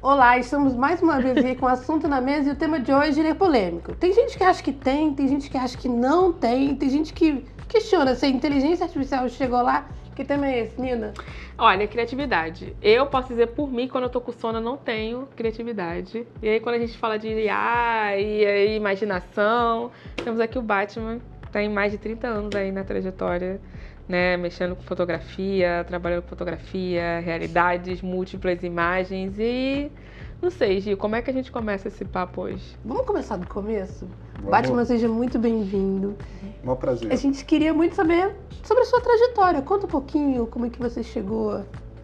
Olá, estamos mais uma vez aqui com o assunto na mesa e o tema de hoje é polêmico. Tem gente que acha que tem gente que acha que não tem gente que questiona se a inteligência artificial chegou lá. Que tema é esse, Nina? Olha, criatividade. Eu posso dizer por mim, quando eu tô com sono, eu não tenho criatividade. E aí, quando a gente fala de IA e aí, imaginação, temos aqui o Batman, tem mais de 30 anos aí na trajetória, né? Mexendo com fotografia, trabalhando com fotografia, realidades, múltiplas imagens e... Não sei, Gi, como é que a gente começa esse papo hoje? Vamos começar do começo? Vamos. Batman, seja muito bem-vindo. Um prazer. A gente queria muito saber sobre a sua trajetória. Conta um pouquinho como é que você chegou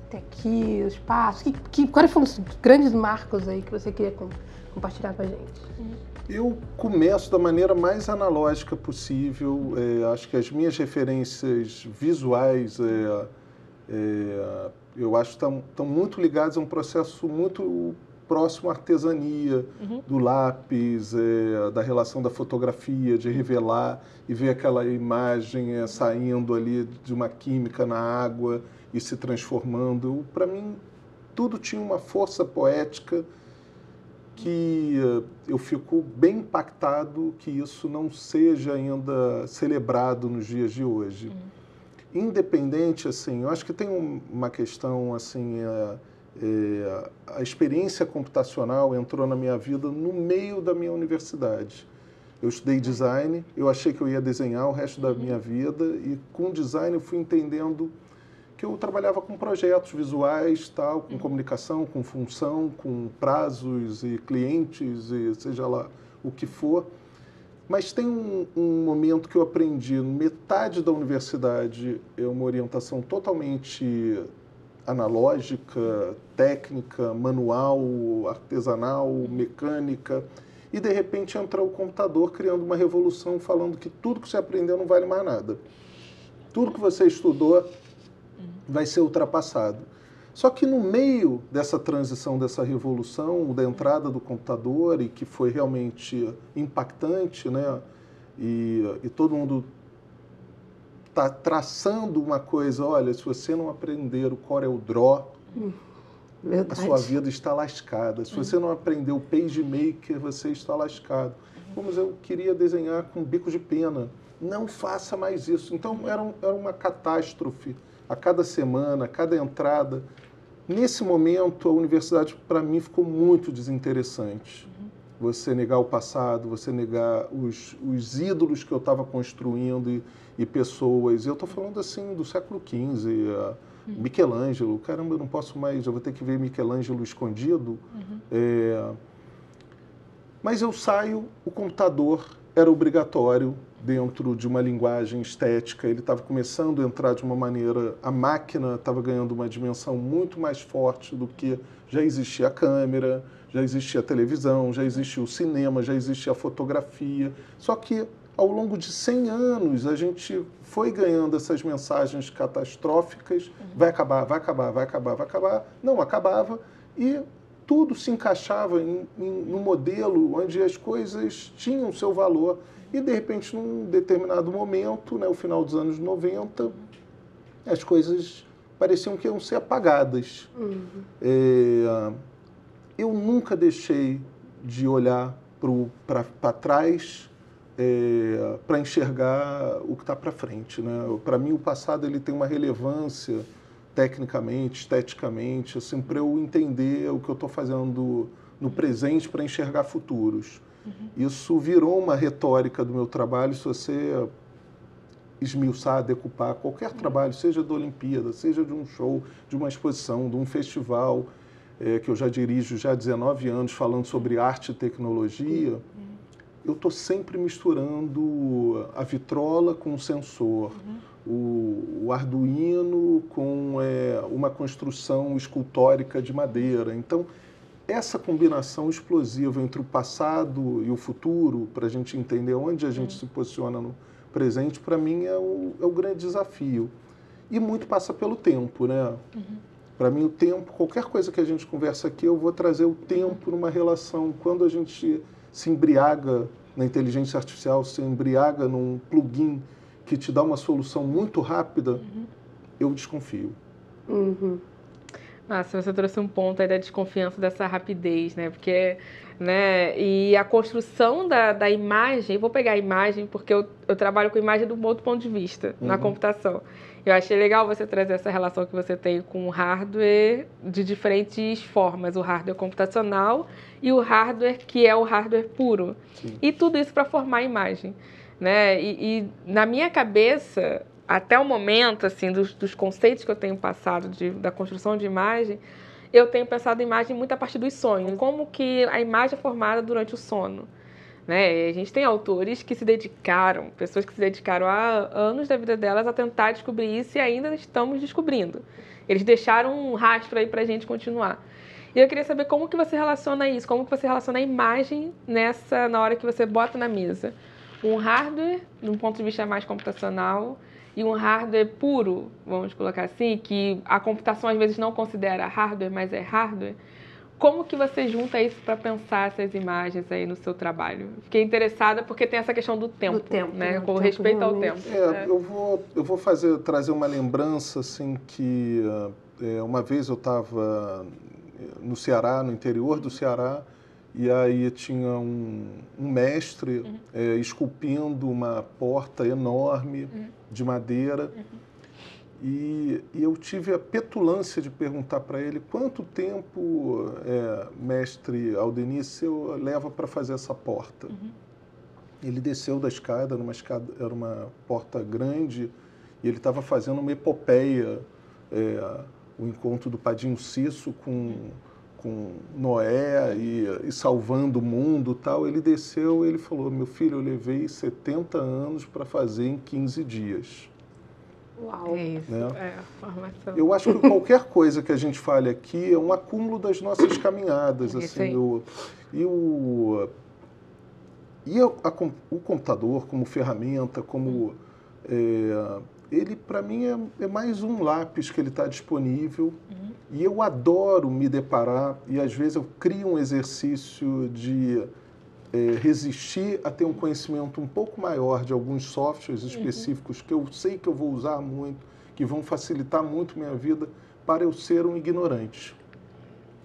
até aqui, os passos. Quais foram os grandes marcos aí que você queria compartilhar com a gente? Eu começo da maneira mais analógica possível. Acho que as minhas referências visuais, eu acho que estão muito ligadas a um processo muito próximo à artesania, do lápis, da relação da fotografia, de revelar e ver aquela imagem saindo ali de uma química na água e se transformando. Para mim, tudo tinha uma força poética que eu fico bem impactado que isso não seja ainda celebrado nos dias de hoje. Independente, assim, eu acho que tem uma questão, assim, a experiência computacional entrou na minha vida no meio da minha universidade. Eu estudei design, eu achei que eu ia desenhar o resto da minha vida e com design eu fui entendendo que eu trabalhava com projetos visuais, tal, com comunicação, com função, com prazos e clientes e seja lá o que for. Mas tem um momento que eu aprendi, metade da universidade é uma orientação totalmente analógica, técnica, manual, artesanal, mecânica, e de repente entra o computador criando uma revolução falando que tudo que você aprendeu não vale mais nada. Tudo que você estudou vai ser ultrapassado. Só que no meio dessa transição, dessa revolução, da entrada do computador, e que foi realmente impactante, né? E todo mundo está traçando uma coisa, olha, se você não aprender o Corel Draw, a sua vida está lascada. Se você não aprender o PageMaker, você está lascado. Mas eu queria desenhar com bico de pena. Não faça mais isso. Então, era uma catástrofe. A cada semana, a cada entrada. Nesse momento, a universidade, para mim, ficou muito desinteressante. Você negar o passado, você negar os ídolos que eu estava construindo e pessoas. Eu estou falando, assim, do século XV, Michelangelo. Caramba, eu não posso mais, eu vou ter que ver Michelangelo escondido. Mas eu saio, o computador era obrigatório dentro de uma linguagem estética, ele estava começando a entrar de uma maneira, a máquina estava ganhando uma dimensão muito mais forte do que já existia a câmera, já existia a televisão, já existia o cinema, já existia a fotografia. Só que ao longo de 100 anos a gente foi ganhando essas mensagens catastróficas, vai acabar, vai acabar, vai acabar, vai acabar. Não acabava e tudo se encaixava num modelo onde as coisas tinham seu valor. E, de repente, num determinado momento, né, o final dos anos 90, as coisas pareciam que iam ser apagadas. Eu nunca deixei de olhar para trás para enxergar o que está para frente, né? Para mim, o passado ele tem uma relevância tecnicamente, esteticamente, assim, para eu entender o que eu estou fazendo no presente para enxergar futuros. Isso virou uma retórica do meu trabalho. Se você esmiuçar, decupar qualquer trabalho, seja da Olimpíada, seja de um show, de uma exposição, de um festival, que eu já dirijo já há 19 anos, falando sobre arte e tecnologia, eu estou sempre misturando a vitrola com o sensor, o Arduino com uma construção escultórica de madeira. Então, essa combinação explosiva entre o passado e o futuro, para a gente entender onde a gente se posiciona no presente, para mim é o grande desafio. E muito passa pelo tempo, né? Para mim o tempo, qualquer coisa que a gente conversa aqui, eu vou trazer o tempo numa relação. Quando a gente se embriaga na inteligência artificial, se embriaga num plugin que te dá uma solução muito rápida, eu desconfio. Nossa, você trouxe um ponto aí da desconfiança dessa rapidez, né? Porque, né? E a construção da imagem, vou pegar a imagem porque eu trabalho com imagem de um outro ponto de vista, na computação. Eu achei legal você trazer essa relação que você tem com o hardware de diferentes formas, o hardware computacional e o hardware que é o hardware puro. Sim. E tudo isso para formar a imagem, né? E na minha cabeça, até o momento, assim, dos conceitos que eu tenho passado da construção de imagem, eu tenho pensado em imagem muito a partir dos sonhos. Como que a imagem é formada durante o sono, né? A gente tem autores que se dedicaram, pessoas que se dedicaram há anos da vida delas a tentar descobrir isso e ainda estamos descobrindo. Eles deixaram um rastro aí pra gente continuar. E eu queria saber como que você relaciona isso, como que você relaciona a imagem na hora que você bota na mesa. Um hardware, de um ponto de vista mais computacional, e um hardware puro, vamos colocar assim, que a computação às vezes não considera hardware, mas é hardware. Como que você junta isso para pensar essas imagens aí no seu trabalho? Fiquei interessada porque tem essa questão do tempo, né? Com respeito ao tempo. Eu vou trazer uma lembrança, assim, que uma vez eu estava no Ceará, no interior do Ceará, e aí tinha um mestre esculpindo uma porta enorme de madeira. E eu tive a petulância de perguntar para ele quanto tempo, mestre Aldenice, leva para fazer essa porta. Ele desceu da escada, era uma porta grande, e ele estava fazendo uma epopeia, o encontro do Padinho Cisso com Noé e salvando o mundo e tal. Ele desceu e ele falou: meu filho, eu levei 70 anos para fazer em 15 dias. Uau, é isso, né? Formação. Eu acho que qualquer coisa que a gente fale aqui é um acúmulo das nossas caminhadas. Assim, o computador como ferramenta, como ele para mim é mais um lápis que ele está disponível. E eu adoro me deparar, e às vezes eu crio um exercício de resistir a ter um conhecimento um pouco maior de alguns softwares específicos que eu sei que eu vou usar muito, que vão facilitar muito minha vida, para eu ser um ignorante.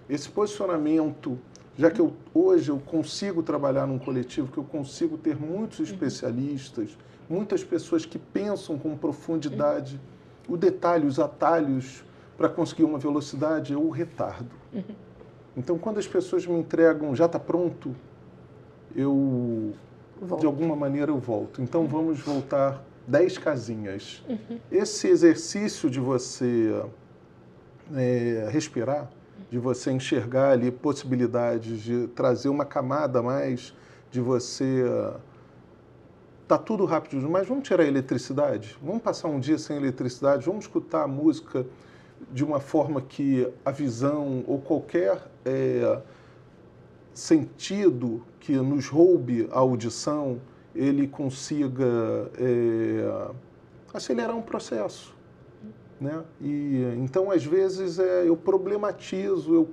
Esse posicionamento, já que hoje eu consigo trabalhar num coletivo, que eu consigo ter muitos especialistas, muitas pessoas que pensam com profundidade, o detalhe, os atalhos para conseguir uma velocidade, eu retardo. Então, quando as pessoas me entregam, já está pronto, de alguma maneira eu volto. Então vamos voltar 10 casinhas. Esse exercício de você respirar, de você enxergar ali possibilidades de trazer uma camada a mais, de você... Tá tudo rápido, mas vamos tirar a eletricidade? Vamos passar um dia sem eletricidade? Vamos escutar a música de uma forma que a visão ou qualquer sentido que nos roube a audição, ele consiga acelerar um processo, né? E então, às vezes, eu problematizo,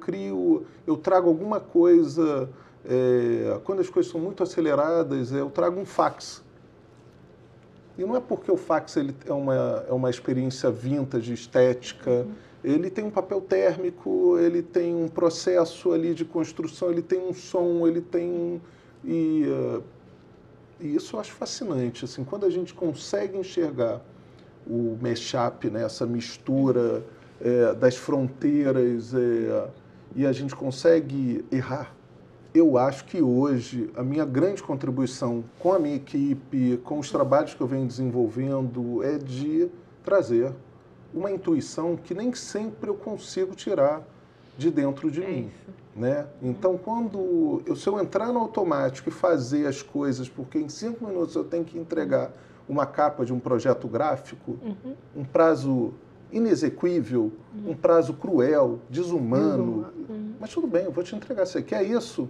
eu trago alguma coisa, quando as coisas são muito aceleradas, eu trago um fax. E não é porque o fax é uma experiência vintage, estética. Ele tem um papel térmico, ele tem um processo ali de construção, ele tem um som, ele tem e isso eu acho fascinante, assim, quando a gente consegue enxergar o mashup, né, essa mistura das fronteiras, e a gente consegue errar. Eu acho que hoje a minha grande contribuição com a minha equipe, com os trabalhos que eu venho desenvolvendo, é de trazer uma intuição que nem sempre eu consigo tirar de dentro de mim, né? Então, se eu entrar no automático e fazer as coisas, porque em 5 minutos eu tenho que entregar uma capa de um projeto gráfico, um prazo inexequível, um prazo cruel, desumano, mas tudo bem, eu vou te entregar. Você quer isso?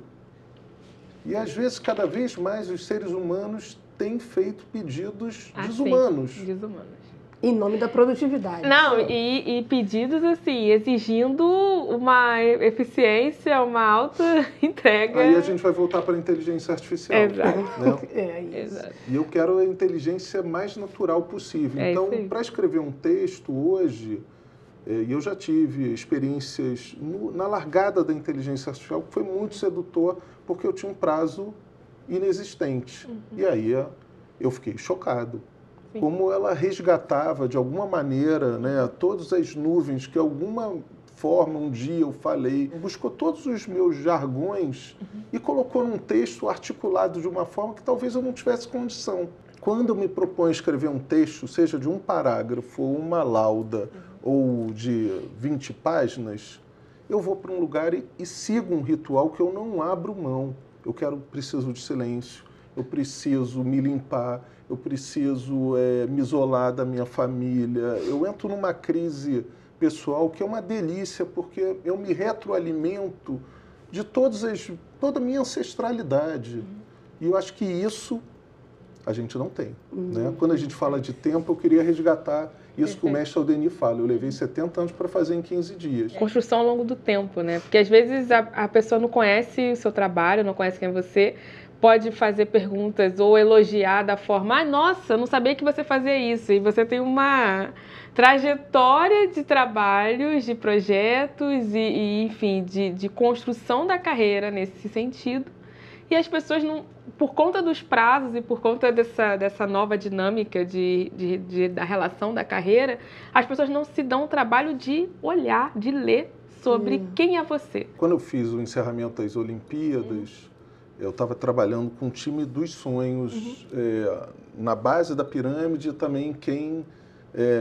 E às vezes, cada vez mais, os seres humanos têm feito pedidos desumanos. Desumanos. Em nome da produtividade. Não, e pedidos assim, exigindo uma eficiência, uma alta entrega. Aí a gente vai voltar para a inteligência artificial. Exato. Né? Exato. E eu quero a inteligência mais natural possível. Então, para escrever um texto hoje, E eu já tive experiências na largada da inteligência artificial que foi muito sedutor, porque eu tinha um prazo inexistente. E aí eu fiquei chocado. Sim. Como ela resgatava, de alguma maneira, né, todas as nuvens que de alguma forma um dia eu falei, buscou todos os meus jargões e colocou num texto articulado de uma forma que talvez eu não tivesse condição. Quando eu me proponho escrever um texto, seja de um parágrafo ou uma lauda, ou de 20 páginas, eu vou para um lugar e sigo um ritual que eu não abro mão. Preciso de silêncio, eu preciso me limpar, eu preciso me isolar da minha família. Eu entro numa crise pessoal que é uma delícia, porque eu me retroalimento de toda a minha ancestralidade. E eu acho que isso a gente não tem. Né? Quando a gente fala de tempo, eu queria resgatar isso que o mestre Aldeni fala. Eu levei 70 anos para fazer em 15 dias. Construção ao longo do tempo, né? Porque às vezes a pessoa não conhece o seu trabalho, não conhece quem é você, pode fazer perguntas ou elogiar da forma, nossa, eu não sabia que você fazia isso. E você tem uma trajetória de trabalhos, de projetos e enfim, de construção da carreira nesse sentido. E as pessoas, por conta dos prazos e por conta dessa nova dinâmica da relação da carreira, as pessoas não se dão o trabalho de olhar, de ler sobre quem é você. Quando eu fiz o encerramento das Olimpíadas, eu estava trabalhando com o time dos sonhos, na base da pirâmide, também quem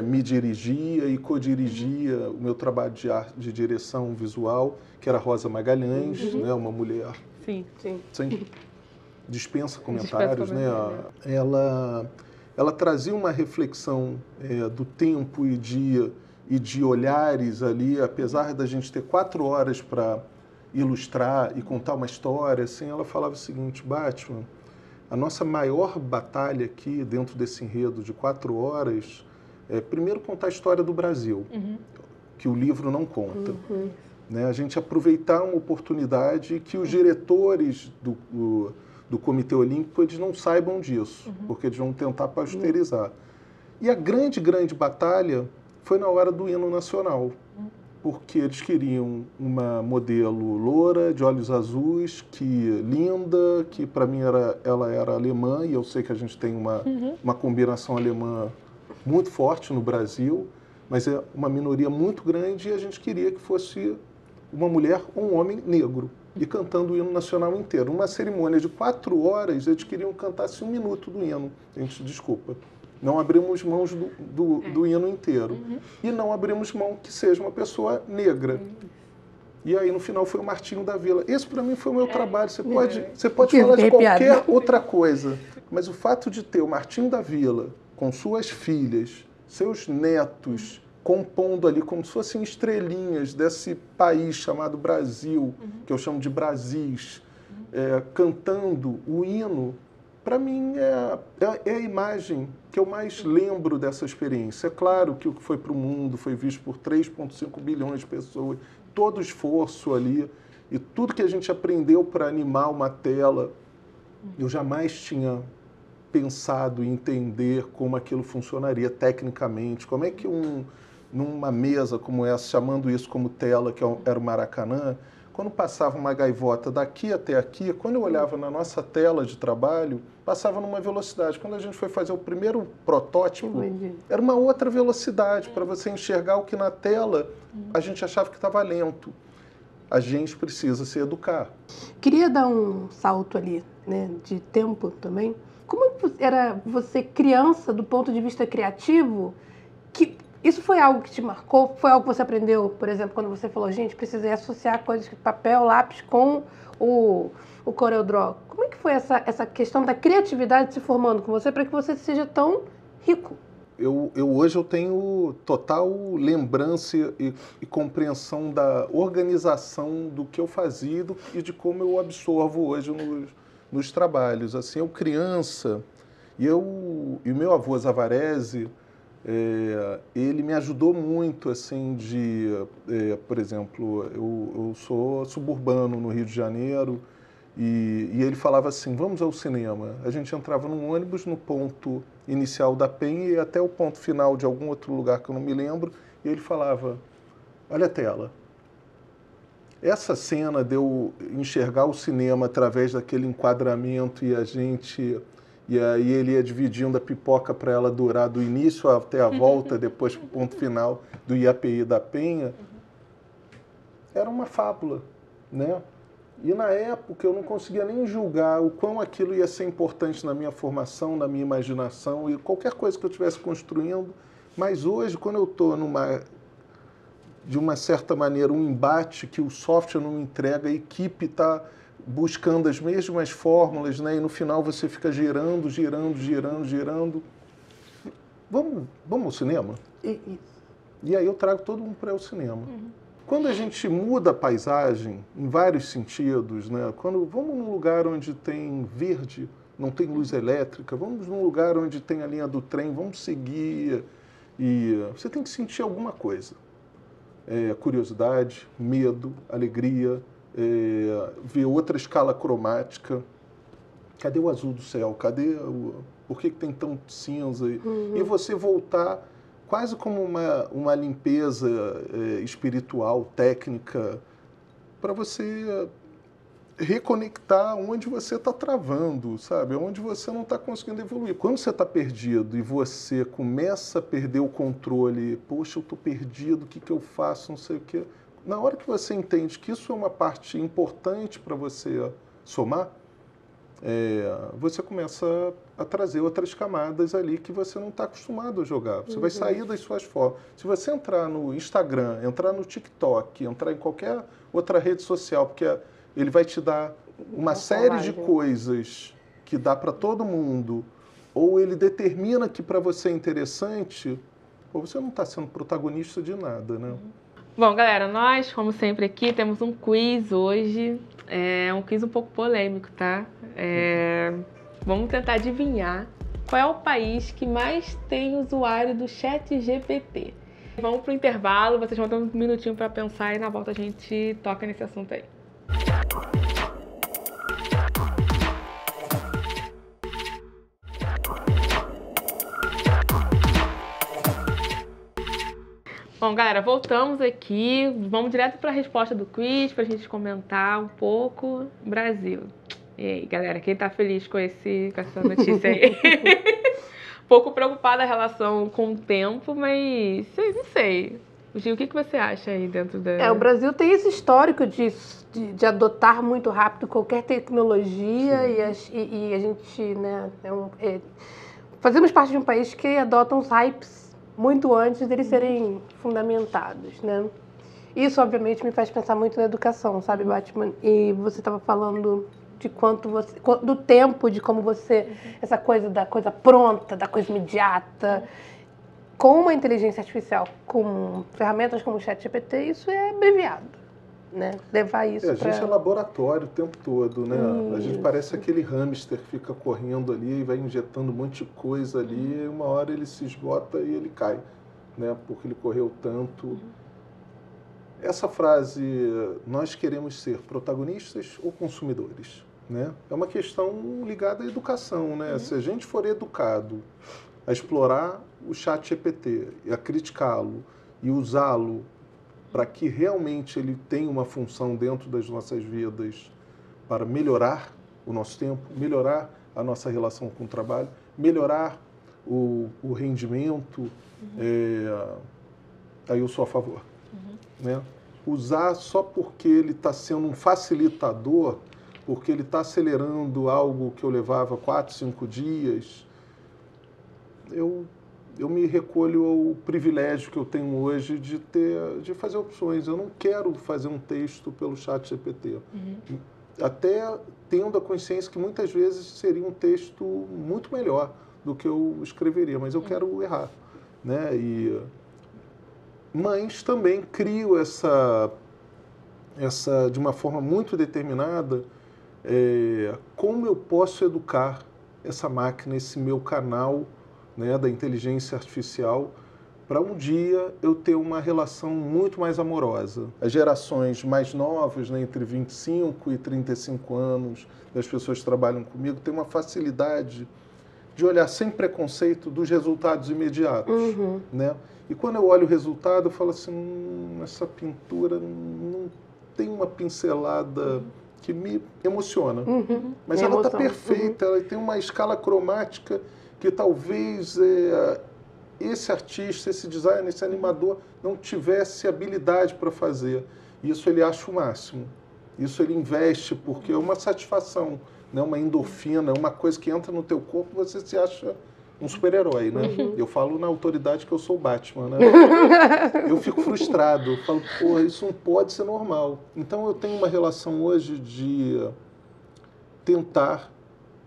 me dirigia e co-dirigia o meu trabalho de direção visual, que era Rosa Magalhães, né, uma mulher... Sim. Sem dispensa comentários, né? Ela trazia uma reflexão do tempo e de olhares ali, apesar da gente ter 4 horas para ilustrar e contar uma história, assim, ela falava o seguinte: Batman, a nossa maior batalha aqui dentro desse enredo de 4 horas é primeiro contar a história do Brasil, que o livro não conta. Né, a gente aproveitar uma oportunidade que os diretores do Comitê Olímpico eles não saibam disso, porque eles vão tentar pasteurizar. E a grande batalha foi na hora do hino nacional, porque eles queriam uma modelo loura, de olhos azuis, linda, que para mim ela era alemã, e eu sei que a gente tem uma combinação alemã muito forte no Brasil, mas é uma minoria muito grande e a gente queria que fosse uma mulher ou um homem negro, e cantando o hino nacional inteiro. Uma cerimônia de 4 horas, eles queriam que cantasse 1 minuto do hino. Gente, desculpa. Não abrimos mãos do hino inteiro. E não abrimos mão que seja uma pessoa negra. E aí, no final, foi o Martinho da Vila. Esse, para mim, foi o meu trabalho. Você pode falar de qualquer outra coisa, mas o fato de ter o Martinho da Vila, com suas filhas, seus netos, compondo ali como se fossem estrelinhas desse país chamado Brasil, que eu chamo de Brasis, cantando o hino, para mim é a imagem que eu mais lembro dessa experiência. É claro que o que foi para o mundo foi visto por 3,5 bilhões de pessoas, todo o esforço ali e tudo que a gente aprendeu para animar uma tela, eu jamais tinha pensado em entender como aquilo funcionaria tecnicamente, como é que numa mesa como essa, chamando isso como tela, que era o Maracanã, quando passava uma gaivota daqui até aqui, quando eu olhava na nossa tela de trabalho, passava numa velocidade. Quando a gente foi fazer o primeiro protótipo, era uma outra velocidade, para você enxergar o que na tela a gente achava que estava lento. A gente precisa se educar. Queria dar um salto ali, né, de tempo também. Como era você criança, do ponto de vista criativo, isso foi algo que te marcou? Foi algo que você aprendeu, por exemplo, quando você falou, gente, precisei associar coisas de papel, lápis com o CorelDRAW. Como é que foi essa questão da criatividade se formando com você para que você seja tão rico? Hoje eu tenho total lembrança e compreensão da organização do que eu fazia e de como eu absorvo hoje nos trabalhos. Assim, eu criança, e o meu avô Zavarese, ele me ajudou muito, assim, por exemplo, eu sou suburbano no Rio de Janeiro, e ele falava assim, vamos ao cinema. A gente entrava num ônibus no ponto inicial da Penha e até o ponto final de algum outro lugar que eu não me lembro, e ele falava, Olha a tela. Essa cena de eu enxergar o cinema através daquele enquadramento e aí ele ia dividindo a pipoca para ela durar do início até a volta, depois para o ponto final do IAPI da Penha, era uma fábula, né? E na época eu não conseguia nem julgar o quão aquilo ia ser importante na minha formação, na minha imaginação e qualquer coisa que eu estivesse construindo. Mas hoje, quando eu estou de uma certa maneira, um embate que o software não entrega, a equipe está buscando as mesmas fórmulas, né? E no final você fica girando. Vamos ao cinema? E aí eu trago todo mundo para o cinema. Quando a gente muda a paisagem, em vários sentidos, né? Vamos num lugar onde tem verde, não tem luz elétrica, vamos num lugar onde tem a linha do trem, vamos seguir. E você tem que sentir alguma coisa. Curiosidade, medo, alegria, ver outra escala cromática. Cadê o azul do céu? Por que tem tanto cinza? E você voltar quase como uma limpeza espiritual, técnica, para você reconectar onde você está travando, sabe? Onde você não está conseguindo evoluir. Quando você está perdido e você começa a perder o controle, poxa, eu estou perdido, o que eu faço, não sei o quê. Na hora que você entende que isso é uma parte importante para você somar, você começa a trazer outras camadas ali que você não está acostumado a jogar. Você vai sair das suas formas. Se você entrar no Instagram, entrar no TikTok, entrar em qualquer outra rede social, porque ele vai te dar uma série de coisas que dá para todo mundo, ou ele determina que para você é interessante, ou você não está sendo protagonista de nada, né? Bom, galera, nós, como sempre aqui, temos um quiz hoje. É um quiz um pouco polêmico, tá? Vamos tentar adivinhar qual é o país que mais tem usuário do ChatGPT. Vamos pro intervalo, vocês vão ter um minutinho para pensar e na volta a gente toca nesse assunto aí. Bom, galera, voltamos aqui. Vamos direto para a resposta do quiz, para a gente comentar um pouco. Brasil. E aí, galera, quem tá feliz com essa notícia aí? Um pouco preocupada a relação com o tempo, mas não sei. Gil, o que você acha aí dentro da... O Brasil tem esse histórico de adotar muito rápido qualquer tecnologia e a gente, né, fazemos parte de um país que adota uns hypes muito antes deles serem fundamentados, né? Isso, obviamente, me faz pensar muito na educação, sabe, Batman? E você estava falando de do tempo, de como você... Essa coisa da coisa pronta, da coisa imediata... Com uma inteligência artificial, com ferramentas como o ChatGPT, isso é abreviado, né? Levar isso A gente é laboratório o tempo todo, né? A gente parece aquele hamster que fica correndo ali e vai injetando um monte de coisa ali e uma hora ele se esgota e ele cai, né? Porque ele correu tanto. Essa frase, nós queremos ser protagonistas ou consumidores, né? É uma questão ligada à educação, né? Se a gente for educado a explorar o ChatGPT e a criticá-lo e usá-lo para que realmente ele tenha uma função dentro das nossas vidas para melhorar o nosso tempo, melhorar a nossa relação com o trabalho, melhorar o rendimento, aí eu sou a favor. Né? Usar só porque ele está sendo um facilitador, porque ele está acelerando algo que eu levava 4, 5 dias, eu me recolho ao privilégio que eu tenho hoje de fazer opções. Eu não quero fazer um texto pelo ChatGPT. Até tendo a consciência que muitas vezes seria um texto muito melhor do que eu escreveria, mas eu quero errar, né? Mas também crio essa de uma forma muito determinada, como eu posso educar essa máquina, esse meu canal, né, da inteligência artificial, para um dia eu ter uma relação muito mais amorosa. As gerações mais novas, né, entre 25 e 35 anos, das pessoas que trabalham comigo, têm uma facilidade de olhar sem preconceito dos resultados imediatos, né? E quando eu olho o resultado, eu falo assim, essa pintura não tem uma pincelada que me emociona. Mas ela está perfeita, ela tem uma escala cromática que talvez esse artista, esse designer, esse animador não tivesse habilidade para fazer. Isso ele acha o máximo. Isso ele investe porque é uma satisfação, né? Uma endorfina, uma coisa que entra no teu corpo e você se acha um super-herói, né? Eu falo na autoridade que eu sou o Batman, né? Eu fico frustrado, eu falo, porra, isso não pode ser normal. Então eu tenho uma relação hoje de tentar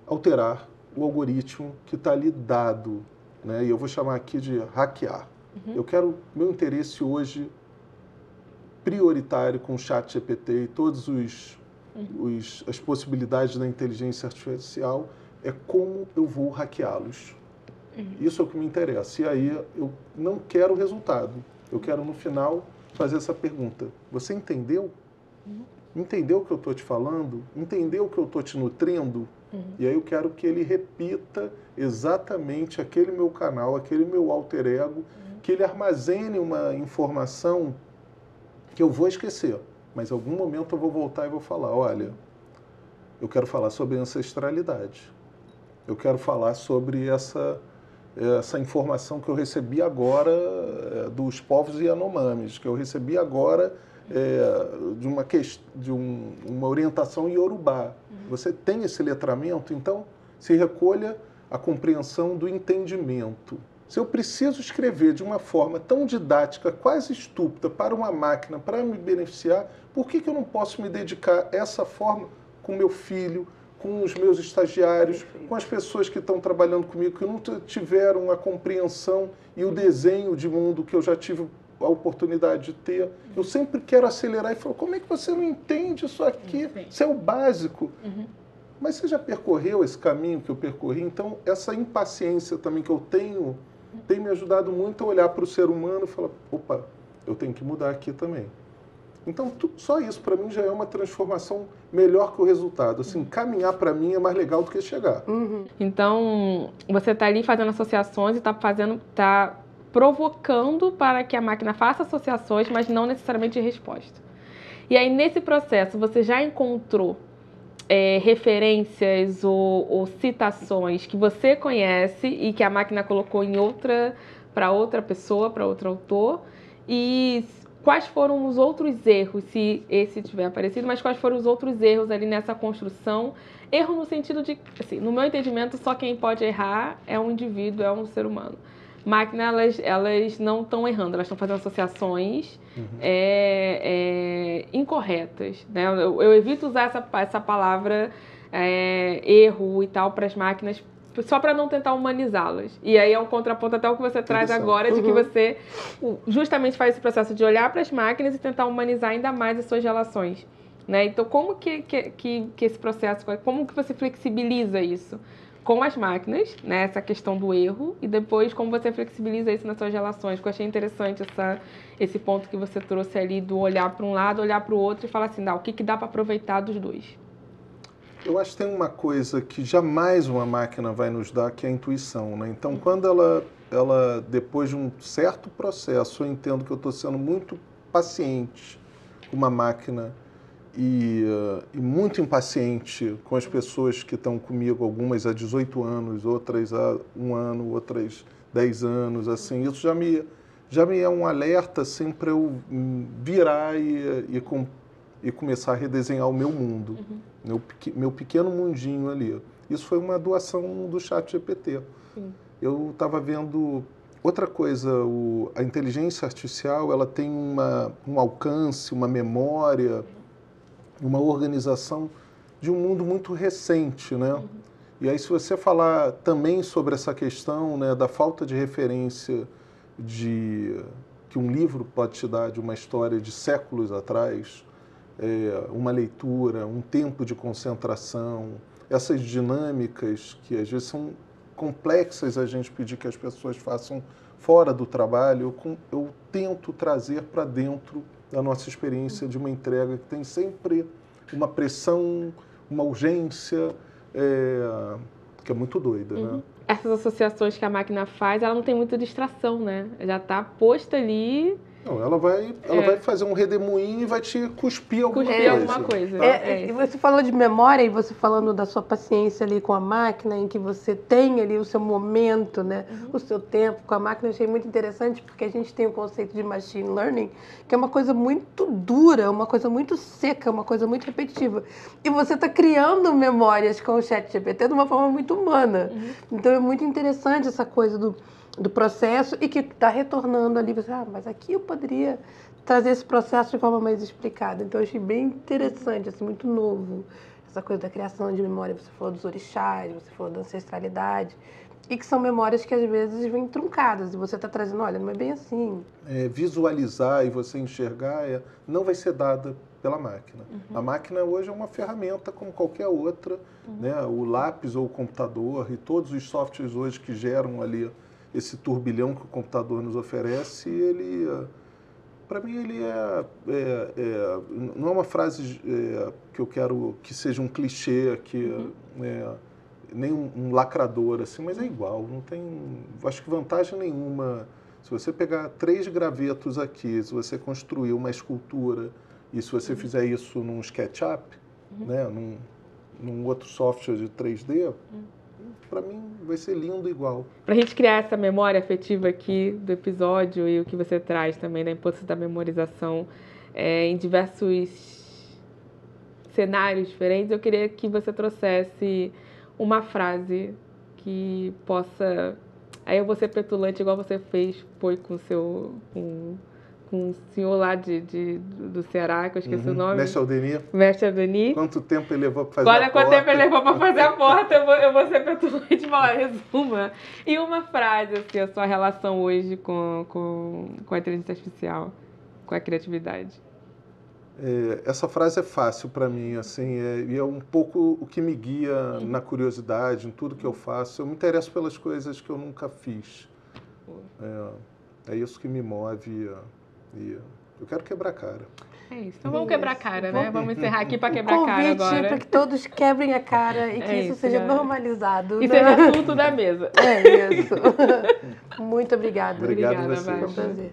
alterar o algoritmo que está ali dado, né? E eu vou chamar aqui de hackear. Eu quero, meu interesse hoje prioritário com o ChatGPT e todas as possibilidades da inteligência artificial é como eu vou hackeá-los. Isso é o que me interessa. E aí eu não quero o resultado. Eu quero, no final, fazer essa pergunta. Você entendeu? Entendeu o que eu estou te falando? Entendeu o que eu estou te nutrindo? E aí eu quero que ele repita exatamente aquele meu canal, aquele meu alter ego, que ele armazene uma informação que eu vou esquecer. Mas em algum momento eu vou voltar e vou falar, olha, eu quero falar sobre ancestralidade. Eu quero falar sobre essa informação que eu recebi agora dos povos Yanomamis, que eu recebi agora de uma orientação iorubá. Você tem esse letramento, então se recolha a compreensão do entendimento. Se eu preciso escrever de uma forma tão didática, quase estúpida, para uma máquina, para me beneficiar, por que eu não posso me dedicar a essa forma com meu filho, com os meus estagiários, com as pessoas que estão trabalhando comigo, que não tiveram a compreensão e o desenho de mundo que eu já tive a oportunidade de ter. Eu sempre quero acelerar e falar, como é que você não entende isso aqui? Isso é o básico. Mas você já percorreu esse caminho que eu percorri? Então, essa impaciência também que eu tenho, tem me ajudado muito a olhar para o ser humano e falar, opa, eu tenho que mudar aqui também. Então, só isso para mim já é uma transformação melhor que o resultado. Assim, caminhar para mim é mais legal do que chegar. Então, você está ali fazendo associações e está provocando para que a máquina faça associações, mas não necessariamente de resposta. E aí, nesse processo, você já encontrou referências ou citações que você conhece e que a máquina colocou para outra pessoa, para outro autor? E quais foram os outros erros, se esse tiver aparecido, mas quais foram os outros erros ali nessa construção? Erro no sentido de, assim, no meu entendimento, só quem pode errar é um indivíduo, é um ser humano. Máquinas, elas não estão errando, elas estão fazendo associações incorretas, né? Eu evito usar essa palavra erro e tal para as máquinas, só para não tentar humanizá-las. E aí é um contraponto até o que você traz agora, de que você justamente faz esse processo de olhar para as máquinas e tentar humanizar ainda mais as suas relações, né? Então, como que esse processo, como que você flexibiliza isso com as máquinas, né? Essa questão do erro, e depois como você flexibiliza isso nas suas relações? Eu achei interessante esse ponto que você trouxe ali do olhar para um lado, olhar para o outro e falar assim, o que dá para aproveitar dos dois? Eu acho que tem uma coisa que jamais uma máquina vai nos dar, que é a intuição, né? Então, quando ela, depois de um certo processo, eu entendo que eu estou sendo muito paciente com uma máquina e muito impaciente com as pessoas que estão comigo, algumas há 18 anos, outras há 1 ano, outras 10 anos, assim. Isso já me é um alerta, assim, para eu virar e começar a redesenhar o meu mundo, meu pequeno mundinho ali. Isso foi uma doação do ChatGPT. Eu estava vendo outra coisa, a inteligência artificial, ela tem um alcance, uma memória, uma organização de um mundo muito recente, né? E aí, se você falar também sobre essa questão, né, da falta de referência que um livro pode te dar de uma história de séculos atrás, uma leitura, um tempo de concentração, essas dinâmicas que às vezes são complexas a gente pedir que as pessoas façam fora do trabalho, eu tento trazer para dentro da nossa experiência de uma entrega que tem sempre uma pressão, uma urgência, que é muito doida, né? essas associações que a máquina faz, ela não tem muita distração, né? Já tá posta ali. Não, ela vai fazer um redemoinho e vai te cuspir alguma coisa. E você falou de memória e você falando da sua paciência ali com a máquina, em que você tem ali o seu momento, né? O seu tempo com a máquina. Eu achei muito interessante porque a gente tem o conceito de machine learning, que é uma coisa muito dura, uma coisa muito seca, uma coisa muito repetitiva. E você está criando memórias com o ChatGPT de uma forma muito humana. Então é muito interessante essa coisa do processo e que está retornando ali. Você, mas aqui eu poderia trazer esse processo de forma mais explicada. Então, eu achei bem interessante, assim, muito novo. Essa coisa da criação de memória. Você falou dos orixás, você falou da ancestralidade. E que são memórias que, às vezes, vêm truncadas. E você está trazendo, olha, não é bem assim. Visualizar e você enxergar não vai ser dada pela máquina. A máquina hoje é uma ferramenta como qualquer outra. Né? O lápis ou o computador e todos os softwares hoje que geram ali esse turbilhão que o computador nos oferece, para mim, ele não é uma frase que eu quero que seja um clichê, nem um lacrador, assim, mas é igual, não tem, acho que vantagem nenhuma. Se você pegar 3 gravetos aqui, se você construir uma escultura, e se você fizer isso num SketchUp, né, num outro software de 3D, para mim vai ser lindo igual. Para a gente criar essa memória afetiva aqui do episódio e o que você traz também da importância da memorização em diversos cenários diferentes, eu queria que você trouxesse uma frase que possa... Aí eu vou ser petulante igual você foi com o seu... com o senhor lá do Ceará, que eu esqueci o nome. Mestre Aldeni. Quanto tempo ele levou para fazer a porta? Quanto tempo ele levou para fazer a porta, eu vou ser petulante e falar, resuma. E uma frase, assim, a sua relação hoje com a inteligência artificial, com a criatividade. Essa frase é fácil para mim, assim, e é um pouco o que me guia na curiosidade, em tudo que eu faço. Eu me interesso pelas coisas que eu nunca fiz. É isso que me move. E eu quero quebrar a cara. É isso. Então vamos quebrar a cara, né? Vamos encerrar aqui para quebrar a cara agora. Convite para que todos quebrem a cara e que isso seja normalizado. E seja assunto da mesa. É isso. Muito obrigada. Obrigado a vocês. Foi um prazer.